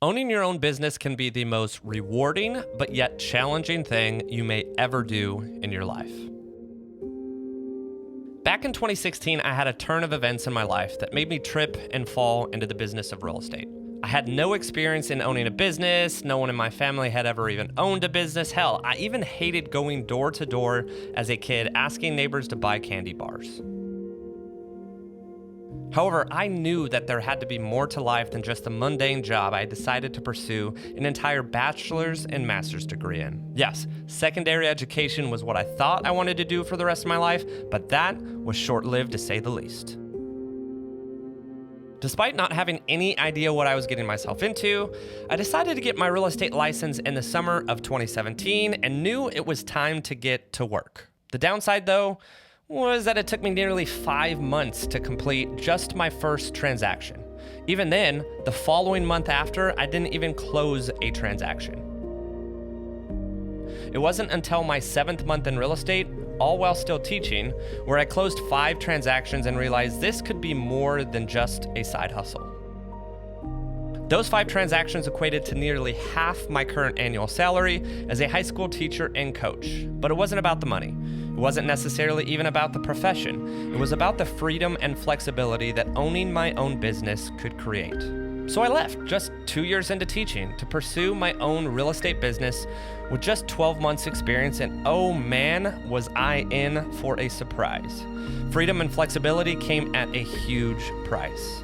Owning your own business can be the most rewarding but yet challenging thing you may ever do in your life. Back in 2016, I had a turn of events in my life that made me trip and fall into the business of real estate. I had no experience in owning a business. No one in my family had ever even owned a business. Hell, I even hated going door to door as a kid, asking neighbors to buy candy bars. However, I knew that there had to be more to life than just a mundane job I decided to pursue an entire bachelor's and master's degree in. Yes, secondary education was what I thought I wanted to do for the rest of my life, but that was short-lived to say the least. Despite not having any idea what I was getting myself into, I decided to get my real estate license in the summer of 2017 and knew it was time to get to work. The downside, though, was that it took me nearly 5 months to complete just my first transaction. Even then, the following month after, I didn't even close a transaction. It wasn't until my 7th month in real estate, all while still teaching, where I closed 5 transactions and realized this could be more than just a side hustle. Those 5 transactions equated to nearly half my current annual salary as a high school teacher and coach. But it wasn't about the money. It wasn't necessarily even about the profession. It was about the freedom and flexibility that owning my own business could create. So I left just 2 years into teaching to pursue my own real estate business with just 12 months experience, and oh man, was I in for a surprise. Freedom and flexibility came at a huge price.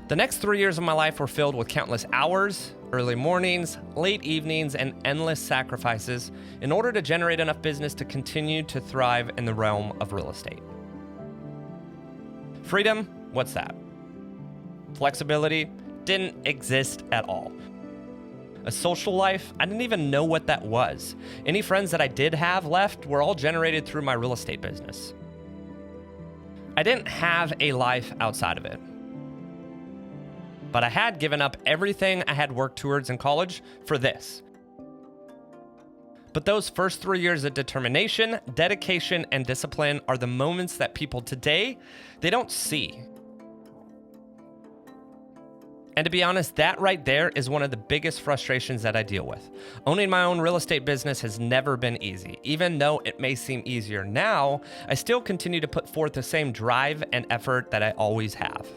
The next 3 years of my life were filled with countless hours, early mornings, late evenings, and endless sacrifices in order to generate enough business to continue to thrive in the realm of real estate. Freedom, what's that? Flexibility didn't exist at all. A social life, I didn't even know what that was. Any friends that I did have left were all generated through my real estate business. I didn't have a life outside of it. But I had given up everything I had worked towards in college for this. But those first 3 years of determination, dedication, and discipline are the moments that people today, they don't see. And to be honest, that right there is one of the biggest frustrations that I deal with. Owning my own real estate business has never been easy. Even though it may seem easier now, I still continue to put forth the same drive and effort that I always have.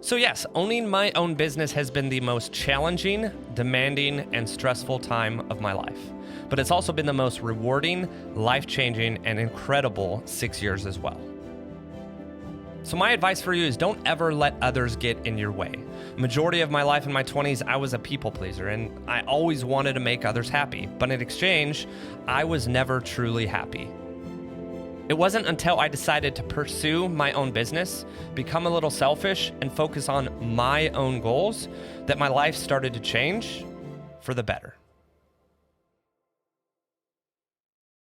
So yes, owning my own business has been the most challenging, demanding, and stressful time of my life. But it's also been the most rewarding, life-changing, and incredible 6 years as well. So my advice for you is don't ever let others get in your way. Majority of my life in my 20s, I was a people pleaser, and I always wanted to make others happy. But in exchange, I was never truly happy. It wasn't until I decided to pursue my own business, become a little selfish, and focus on my own goals that my life started to change for the better.